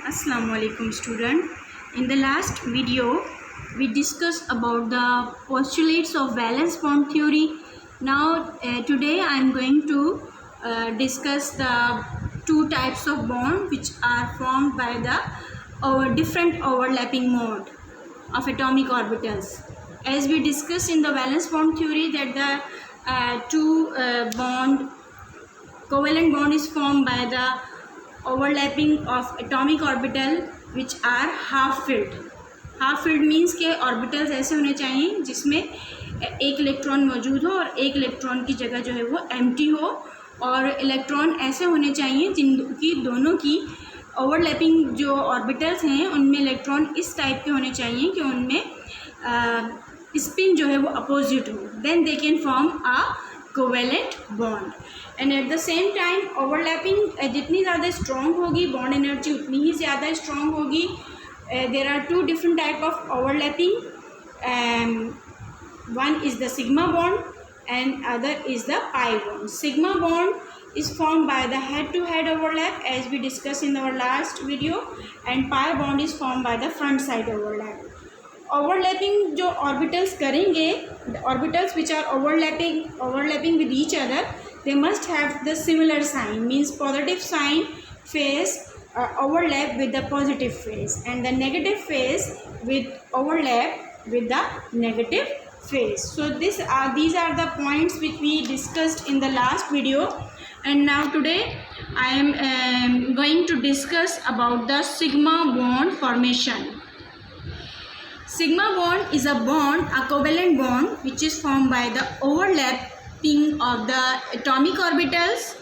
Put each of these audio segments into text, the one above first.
Assalamu alaikum student. In the last video we discussed about the postulates of valence bond theory. Now today I am going to discuss the two types of bond which are formed by the different overlapping mode of atomic orbitals. As we discussed in the valence bond theory that the covalent bond is formed by the overlapping of atomic orbital which are half filled. Half filled means के orbitals ऐसे होने चाहिए जिसमें एक electron मौजूद हो और एक इलेक्ट्रॉन की जगह जो है वो एम्प्टी हो, और इलेक्ट्रॉन ऐसे होने चाहिए जिनकी दोनों की ओवरलैपिंग जो ऑर्बिटल्स हैं उनमें इलेक्ट्रॉन इस टाइप के होने चाहिए कि उनमें स्पिन जो है वो अपोजिट हो. Then they can form a covalent bond. And at the same time overlapping जितनी ज़्यादा स्ट्रॉन्ग होगी बॉन्ड एनर्जी उतनी ही ज़्यादा स्ट्रॉन्ग होगी. There are two different type of overlapping. One is the sigma bond and other is the pi bond. Sigma bond is formed by the head-to-head overlap as we discussed in our last video, and pi bond is formed by the front side overlap. Overlapping जो orbitals करेंगे, the orbitals which are overlapping with each other, they must have the similar sign, means positive sign phase overlap with the positive phase and the negative phase with overlap with the negative phase. So these are the points which we discussed in the last video, and now today I am going to discuss about the sigma bond formation. Sigma bond is a covalent bond which is formed by the overlapping of the atomic orbitals,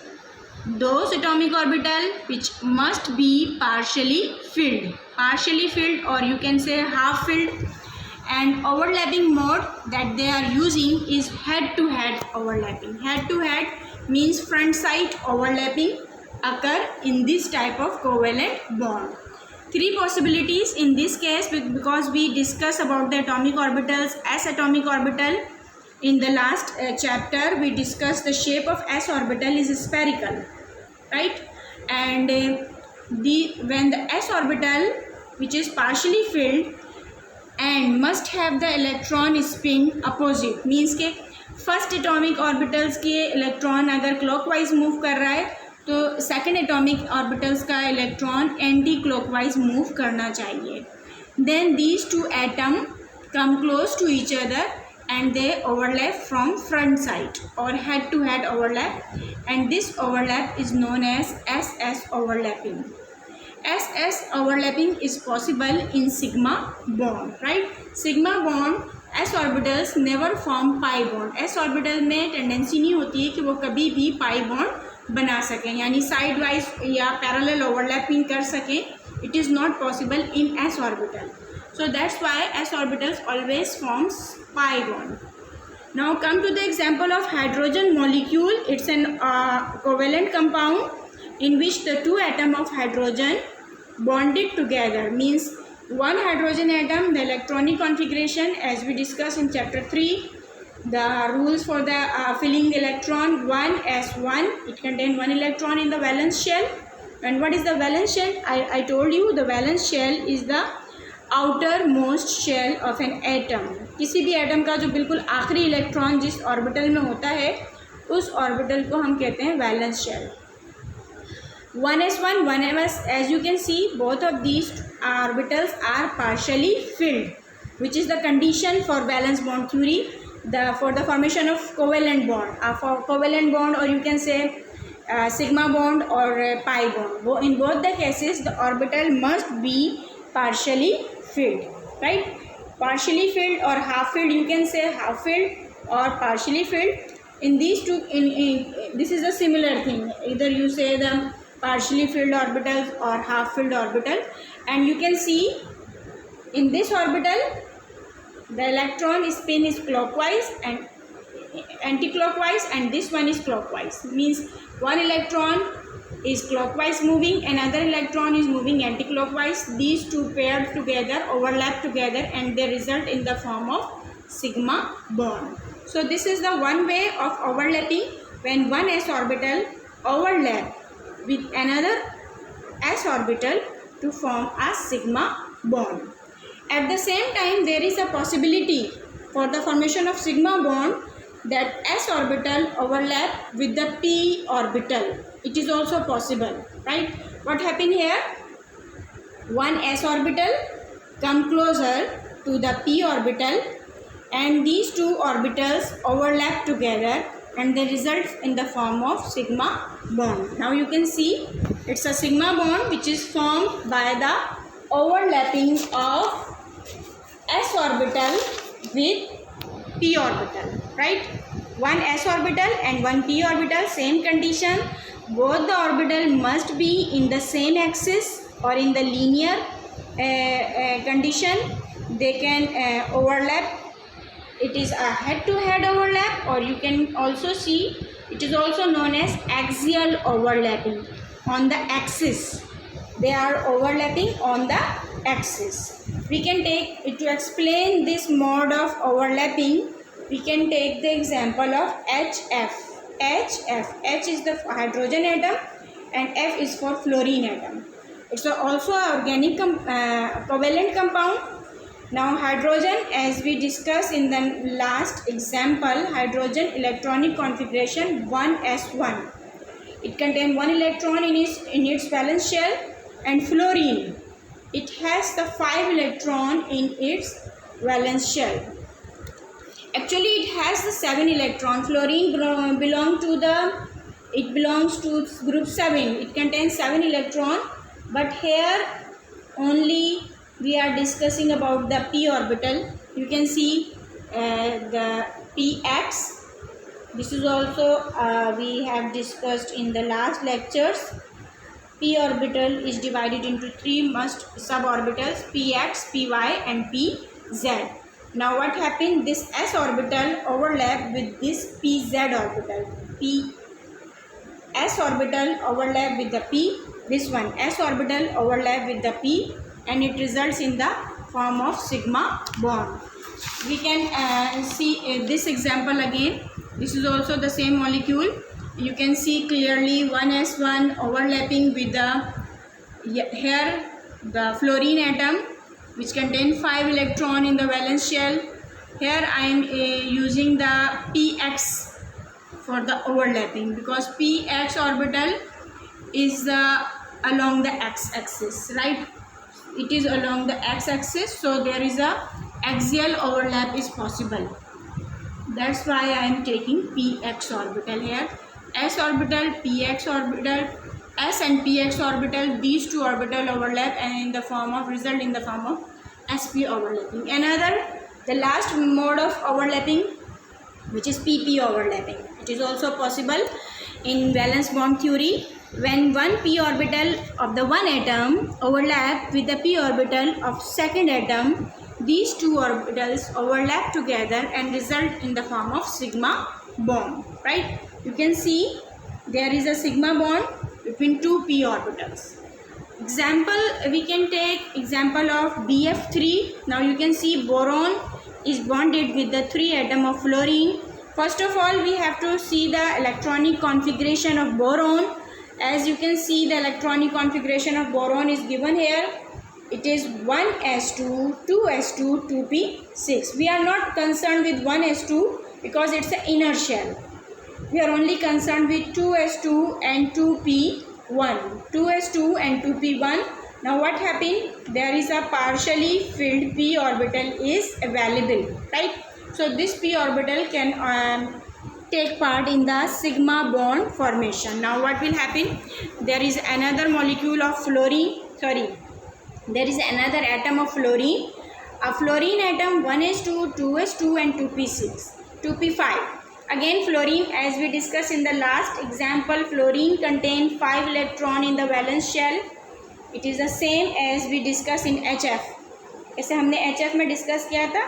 those atomic orbital which must be partially filled or you can say half filled, and overlapping mode that they are using is head to head overlapping. Head to head means front side overlapping occur in this type of covalent bond. Three possibilities in this case, because we discuss about the atomic orbitals. S atomic orbital in the last chapter we discussed the shape of s orbital is spherical, right? And when the s orbital which is partially filled and must have the electron spin opposite, means के first atomic orbitals के electron अगर clockwise move कर रहा है तो second atomic orbitals का electron anti clockwise move करना चाहिए. Then these two atom come close to each other and they overlap from front side or head to head overlap, and this overlap is known as SS overlapping. SS overlapping is possible in sigma bond, right? Sigma bond s orbitals never form pi bond. s orbital में tendency नहीं होती है कि वो कभी भी pi bond बना सकें, यानी साइड वाइज या पैरेलल ओवरलैपिंग कर सकें. It is not possible in s orbital. So that's why s orbitals always forms pi bond. Now come to the example of hydrogen molecule. It's an covalent compound in which the two atoms of hydrogen bonded together, means one hydrogen atom, the electronic configuration as we discussed in chapter 3, the rules for the filling the electron 1s1, it contains one electron in the valence shell. And what is the valence shell? I told you the valence shell is the outer most shell of an atom. किसी भी atom का जो बिल्कुल आखिरी electron जिस orbital में होता है उस ऑर्बिटल को हम कहते हैं valence shell. 1s1 1s, as you can see both of these orbitals are partially filled which is the condition for valence bond theory, for the formation of covalent bond. For covalent bond और you can say sigma bond or pi bond, in both the cases the orbital must be partially filled, right? Partially filled or half filled, you can say half filled or partially filled. In these two, this is a similar thing, either you say the partially filled orbitals or half filled orbital. And you can see in this orbital the electron spin is clockwise and anti-clockwise, and this one is clockwise, means one electron is clockwise moving, another electron is moving anti-clockwise. These two paired together overlap together and they result in the form of sigma bond. So this is the one way of overlapping, when one s orbital overlap with another s orbital to form a sigma bond. At the same time, there is a possibility for the formation of sigma bond that s orbital overlap with the p orbital. It is also possible, right? What happened here? One s orbital come closer to the p orbital and these two orbitals overlap together and they result in the form of sigma bond. Now you can see it's a sigma bond which is formed by the overlapping of s orbital with p orbital, right? One s orbital and one p orbital, same condition. Both the orbital must be in the same axis or in the linear condition. They can overlap. It is a head-to-head overlap, or you can also see it is also known as axial overlapping on the axis. They are overlapping on the axis. We can take to explain this mode of overlapping. We can take the example of HF. H is the hydrogen atom and F is for fluorine atom. It's also an organic covalent compound. Now hydrogen, as we discussed in the last example, hydrogen electronic configuration 1s1. It contains one electron in its valence shell, and fluorine, it has the 5 electron in its valence shell. Actually it has the 7 electron. Fluorine belongs to group 7. It contains 7 electron, but here only we are discussing about the p orbital. You can see the px. This is also we have discussed in the last lectures. P orbital is divided into 3 suborbitals, px, py and pz. Now what happened? This s orbital overlap with this pz orbital. S orbital overlap with the p. This one s orbital overlap with the p, and it results in the form of sigma bond. We can see this example again. This is also the same molecule. You can see clearly 1s1 overlapping with the here the fluorine atom, which contains 5 electron in the valence shell. Here I am using the px for the overlapping, because px orbital is along the x-axis, right? It is along the x-axis, so there is a axial overlap is possible. That's why I am taking px orbital here. S orbital, px orbital, s and px orbital, these two orbital overlap and in the form of result in the form of sp overlapping. The last mode of overlapping, which is pp overlapping. It is also possible in valence bond theory. When one p orbital of the one atom overlap with the p orbital of second atom, these two orbitals overlap together and result in the form of sigma bond, right? You can see there is a sigma bond between two p orbitals. Example, we can take example of BF3. Now you can see boron is bonded with the 3 atom of fluorine. First of all, we have to see the electronic configuration of boron. As you can see, the electronic configuration of boron is given here. It is 1s2, 2s2, 2p6. We are not concerned with 1s2 because it's an inner shell. We are only concerned with 2s2 and 2p1. 2s2 and 2p1. Now what happened? There is a partially filled p orbital is available, right? So this p orbital can take part in the sigma bond formation. Now what will happen? There is another molecule of fluorine. There is another atom of fluorine. A fluorine atom 1s2, 2s2 and 2p6, 2p5. Again fluorine, as we discussed in the last example, fluorine contains 5 electrons in the valence shell. It is the same as we discussed in HF. ऐसे हमने HF में discuss किया था.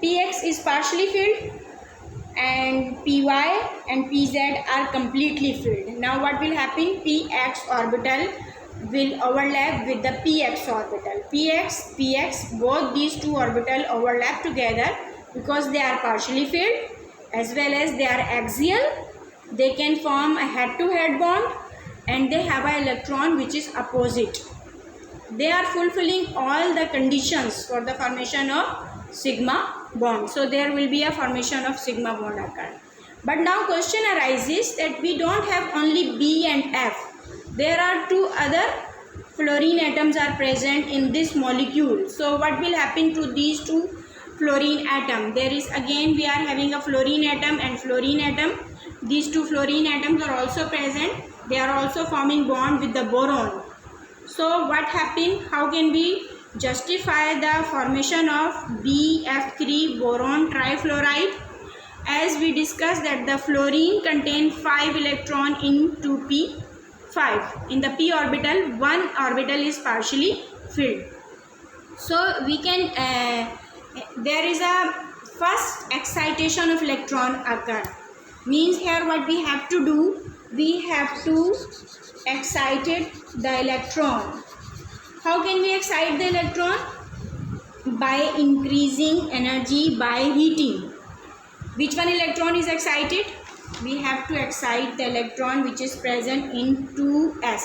Px is partially filled and Py and Pz are completely filled. Now what will happen? Px orbital will overlap with the Px orbital. Px, both these two orbital overlap together because they are partially filled as well as they are axial. They can form a head-to-head bond and they have an electron which is opposite. they are fulfilling all the conditions for the formation of sigma bond. So there will be a formation of sigma bond occur. But now question arises that we don't have only B and F. There are two other fluorine atoms are present in this molecule. So what will happen to these two fluorine atom? There is again we are having a fluorine atom and fluorine atom. These two fluorine atoms are also present. They are also forming bond with the boron. So what happened? How can we justify the formation of BF3 boron trifluoride? As we discussed that the fluorine contains 5 electron in 2p5. In the p orbital, one orbital is partially filled. So we can there is a first excitation of electron occur. Means here what we have to do, we have to excite the electron. How can we excite the electron? By increasing energy by heating. Which one electron is excited? We have to excite the electron which is present in 2s.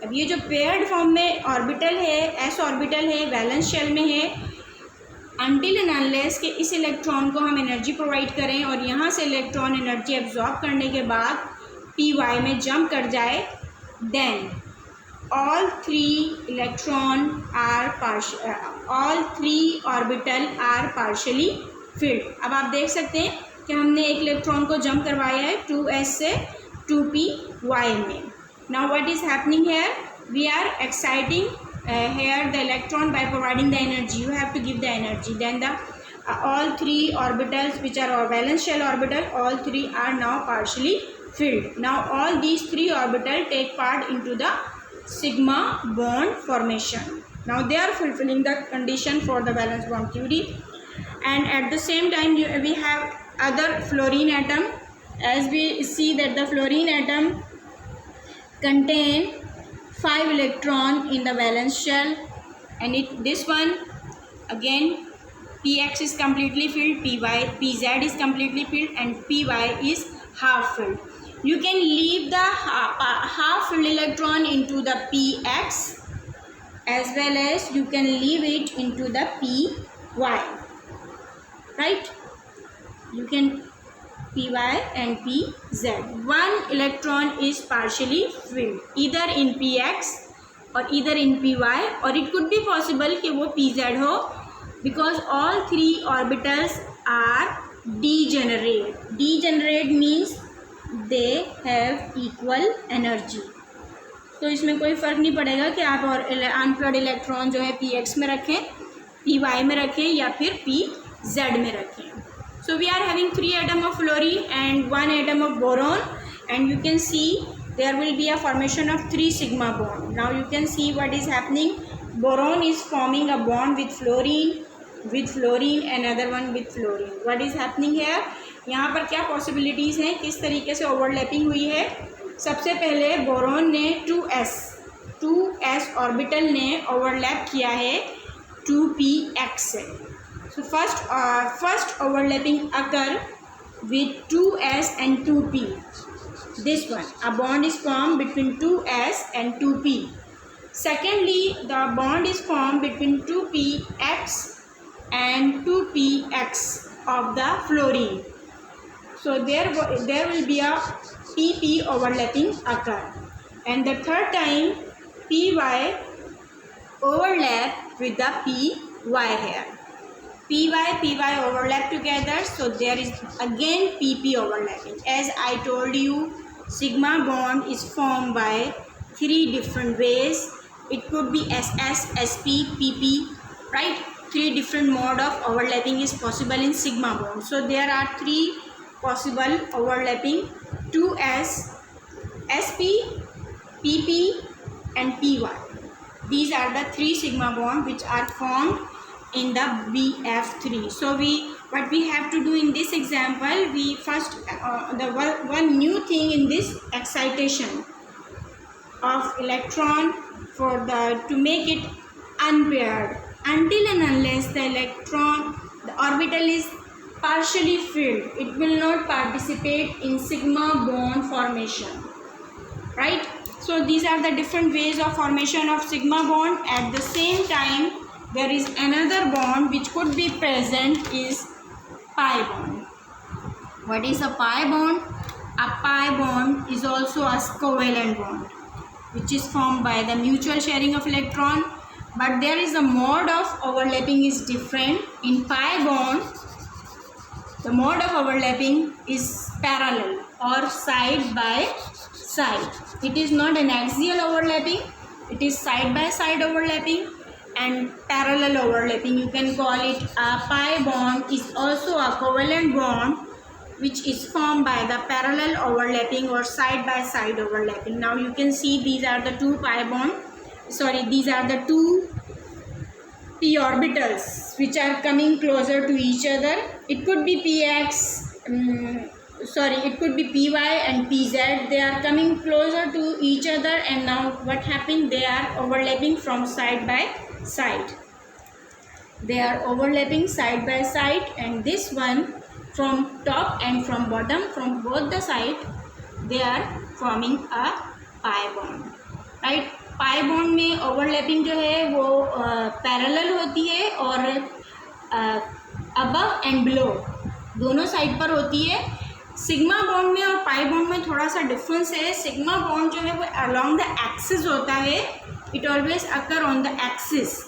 अब ये जो paired form में orbital है, s orbital है, valence shell में है, until and unless के इस इलेक्ट्रॉन को हम एनर्जी प्रोवाइड करें और यहाँ से इलेक्ट्रॉन एनर्जी एब्जॉर्ब करने के बाद पी वाई में जंप कर जाए, then all three orbital are partially filled. अब आप देख सकते हैं कि हमने एक इलेक्ट्रॉन को जंप करवाया है 2s से 2py में. Now what is happening here? We are exciting here the electron by providing the energy. You have to give the energy. Then the all three orbitals which are our valence shell orbital, all three are now partially filled. Now all these three orbitals take part into the sigma bond formation. Now they are fulfilling the condition for the valence bond theory. And at the same time we have other fluorine atom. As we see that the fluorine atom contain 5 electron in the valence shell, and this one again px is completely filled, pz is completely filled, and py is half filled. You can leave the half filled electron into the px as well as you can leave it into the py, right? You can py and pz. One electron is partially filled either in px or either in py, or it could be possible कि वो pz हो, because all three orbitals are degenerate. Degenerate means they have equal energy. तो इसमें कोई फ़र्क नहीं पड़ेगा कि आप और अनप्लड इलेक्ट्रॉन जो है px में रखें, py में रखें या फिर pz में रखें. So we are having 3 atom of fluorine and 1 atom of boron, and you can see there will be a formation of 3 sigma bond. Now you can see what is happening. Boron is forming a bond with fluorine, another one with fluorine. What is happening here? यहाँ पर क्या possibilities हैं, किस तरीके से overlapping हुई है. सबसे पहले बोरोन ने 2s ऑर्बिटल ने overlap किया है 2px से. So first overlapping occur with 2s and 2p. This one, a bond is formed between 2s and 2p. Secondly, the bond is formed between 2px and 2px of the fluorine. So there will be a pp overlapping occur, and the third time py overlap with the py here. py overlap together, so there is again pp overlapping. As I told you, sigma bond is formed by 3 different ways. It could be ss, sp, pp, right? 3 different mode of overlapping is possible in sigma bond. So there are 3 possible overlapping: 2s, sp, pp and py. These are the 3 sigma bond which are formed in the BF3. So what we have to do in this example, we first one new thing in this excitation of electron to make it unpaired. Until and unless the orbital is partially filled, it will not participate in sigma bond formation, right? So these are the different ways of formation of sigma bond. At the same time, there is another bond which could be present is pi bond. What is a pi bond? A pi bond is also a covalent bond which is formed by the mutual sharing of electron, but there is a mode of overlapping is different. In pi bond, the mode of overlapping is parallel or side by side. It is not an axial overlapping, it is side by side overlapping and parallel overlapping. You can call it a pi bond is also a covalent bond which is formed by the parallel overlapping or side by side overlapping. Now you can see these are the two pi bond, these are the two p orbitals which are coming closer to each other. It could be px, it could be py and pz. They are coming closer to each other, and now what happened? They are overlapping from side by side. They are overlapping side by side, and this one from top and from bottom, from both the side, they are forming a pi bond, right? Pi bond में overlapping जो है वो parallel होती है और above and below दोनों side पर होती है. सिग्मा बॉन्ड में और पाई बॉन्ड में थोड़ा सा डिफरेंस है. सिग्मा बॉन्ड जो है वो अलोंग द एक्सिस होता है. It always occur on the axis,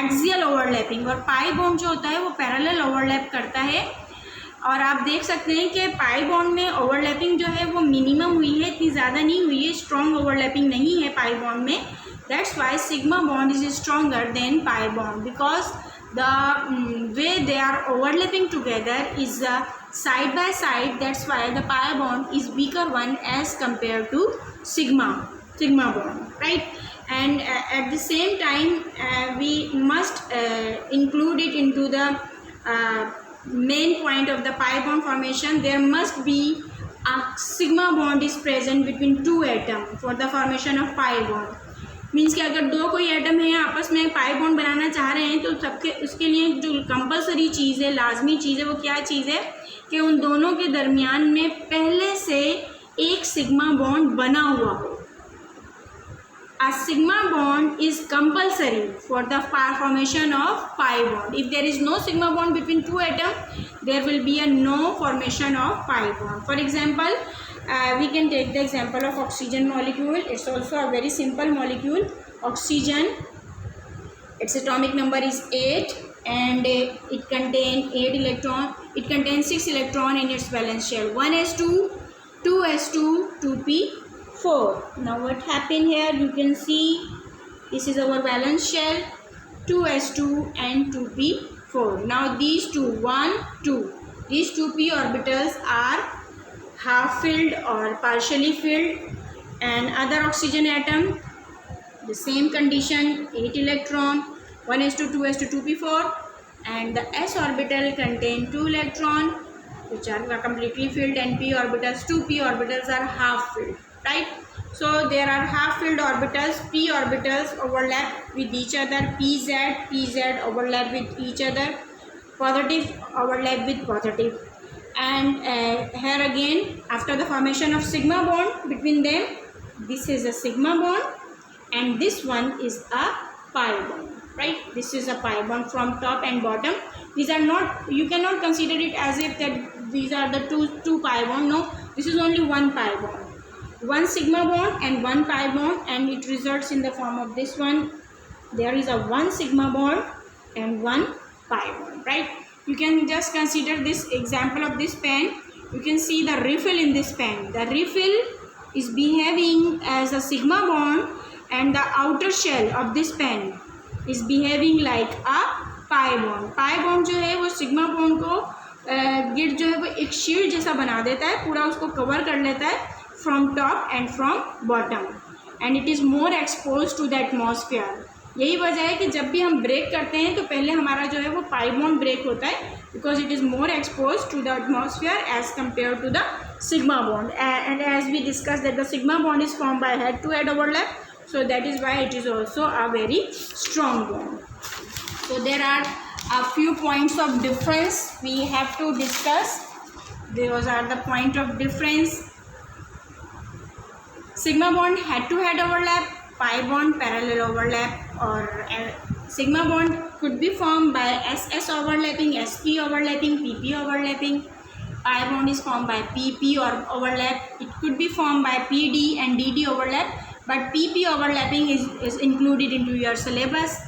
axial overlapping. और पाई बॉन्ड जो होता है वो पैरेलल ओवरलैप करता है. और आप देख सकते हैं कि पाई बॉन्ड में ओवरलैपिंग जो है वो मिनिमम हुई है, इतनी ज़्यादा नहीं हुई है. स्ट्रॉन्ग ओवरलैपिंग नहीं है पाई बॉन्ड में. That's why sigma bond is stronger than pi bond, because the way they are overlapping together is side by side. That's why the pi bond is weaker one as compared to sigma bond, right? And at the same time we must include it into the main point of the pi bond formation. There must be a sigma bond is present between two atoms for the formation of pi bond. Means कि अगर दो कोई atom है आपस में pi bond बनाना चाह रहे हैं तो सबके उसके लिए जो कंपलसरी चीज़ है, लाजमी चीज़ है, वो क्या चीज़ है कि उन दोनों के दरमियान में पहले से एक सिग्मा बॉन्ड बना हुआ हो. A sigma bond is compulsory for the formation of pi bond. If there is no sigma bond between two atoms, there will be a no formation of pi bond. For example, we can take the example of oxygen molecule. It's also a very simple molecule. Oxygen, its atomic number is 8 and it contains 8 electron. It contains 6 electron in its valence shell. 1s2, 2s2, 2p4. Now what happened here? You can see this is our valence shell, 2s2 and 2p4. Now these two, 1, 2, these two p orbitals are half filled or partially filled, and other oxygen atom the same condition, 8 electron, 1s2, 2s2, 2p4, and the s orbital contain 2 electron which are completely filled, and p orbitals, 2 p orbitals are half filled, right? So there are half filled orbitals. P orbitals overlap with each other, pz overlap with each other, positive overlap with positive. And here again, after the formation of sigma bond between them, this is a sigma bond and this one is a pi bond, right? This is a pi bond from top and bottom. These are not, you cannot consider it as if that these are the two pi bond. No, this is only one pi bond, one sigma bond and one pi bond, and it results in the form of this one. There is a one sigma bond and one pi bond, right? You can just consider this example of this pen. You can see the refill in this pen. The refill is behaving as a sigma bond and the outer shell of this pen is behaving like a pi bond. Pi bond जो है वो sigma bond को Git जो है वो एक shield जैसा बना देता है, पूरा उसको कवर कर लेता है from top and from bottom, and it is more exposed to the atmosphere. यही वजह है कि जब भी हम ब्रेक करते हैं तो पहले हमारा जो है वो पाई बॉन्ड ब्रेक होता है, because it is more expose to the atmosphere as compare to the sigma bond. And as we discuss that the sigma bond is form by head to head overlap, so that is why it is also a very strong bond. So there are a few points of difference we have to discuss. Those are the point of difference. sigma bond head to head overlap, pi bond parallel overlap, or sigma bond could be formed by SS overlapping, SP overlapping, PP overlapping. Pi bond is formed by PP or overlap. It could be formed by PD and DD overlap, but PP overlapping is included into your syllabus.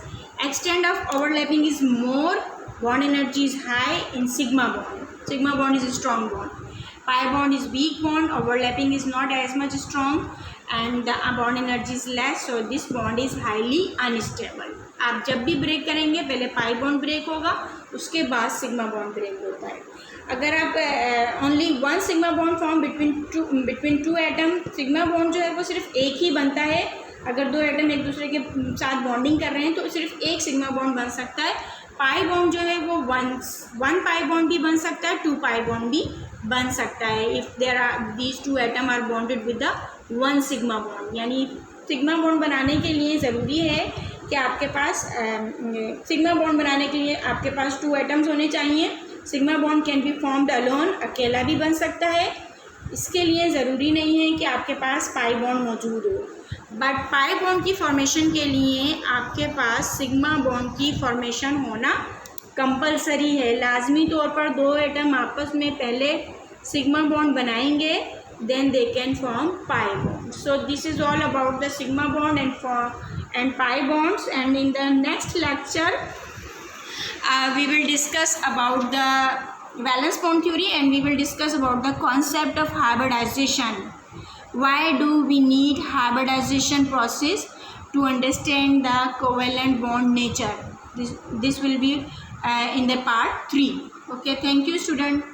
Extent of overlapping is more, bond energy is high in sigma bond. Sigma bond is a strong bond. Pi bond is weak bond, overlapping is not as much strong and the bond energy is less, so this bond is highly unstable. आप जब भी break करेंगे पहले pi bond break होगा, उसके बाद sigma bond break होता है. अगर आप only one sigma bond form between two atom, sigma bond जो है वो सिर्फ एक ही बनता है. अगर दो एटम एक दूसरे के साथ बॉन्डिंग कर रहे हैं तो सिर्फ एक सिग्मा बॉन्ड बन सकता है. पाई बॉन्ड जो है वो वन पाई बॉन्ड भी बन सकता है, टू पाई बॉन्ड भी बन सकता है if there are these two atom are bonded with the one sigma bond. यानी सिग्मा बॉन्ड बनाने के लिए ज़रूरी है कि आपके पास सिग्मा बॉन्ड बनाने के लिए आपके पास टू एटम्स होने चाहिए. Sigma bond can be formed alone, अकेला भी बन सकता है. इसके लिए ज़रूरी नहीं है कि आपके पास पाई बॉन्ड मौजूद हो, बट पाई बॉन्ड की फॉर्मेशन के लिए आपके पास सिग्मा बॉन्ड की फॉर्मेशन होना कंपलसरी है. लाजमी तौर पर दो एटम आपस में पहले सिग्मा बॉन्ड बनाएंगे, then they can form pi bond. So this is all about the sigma bond and pi bonds, and in the next lecture we will discuss about the valence bond theory, and we will discuss about the concept of hybridization. Why do we need hybridization process? To understand the covalent bond nature. This will be in the part 3. Okay, thank you student.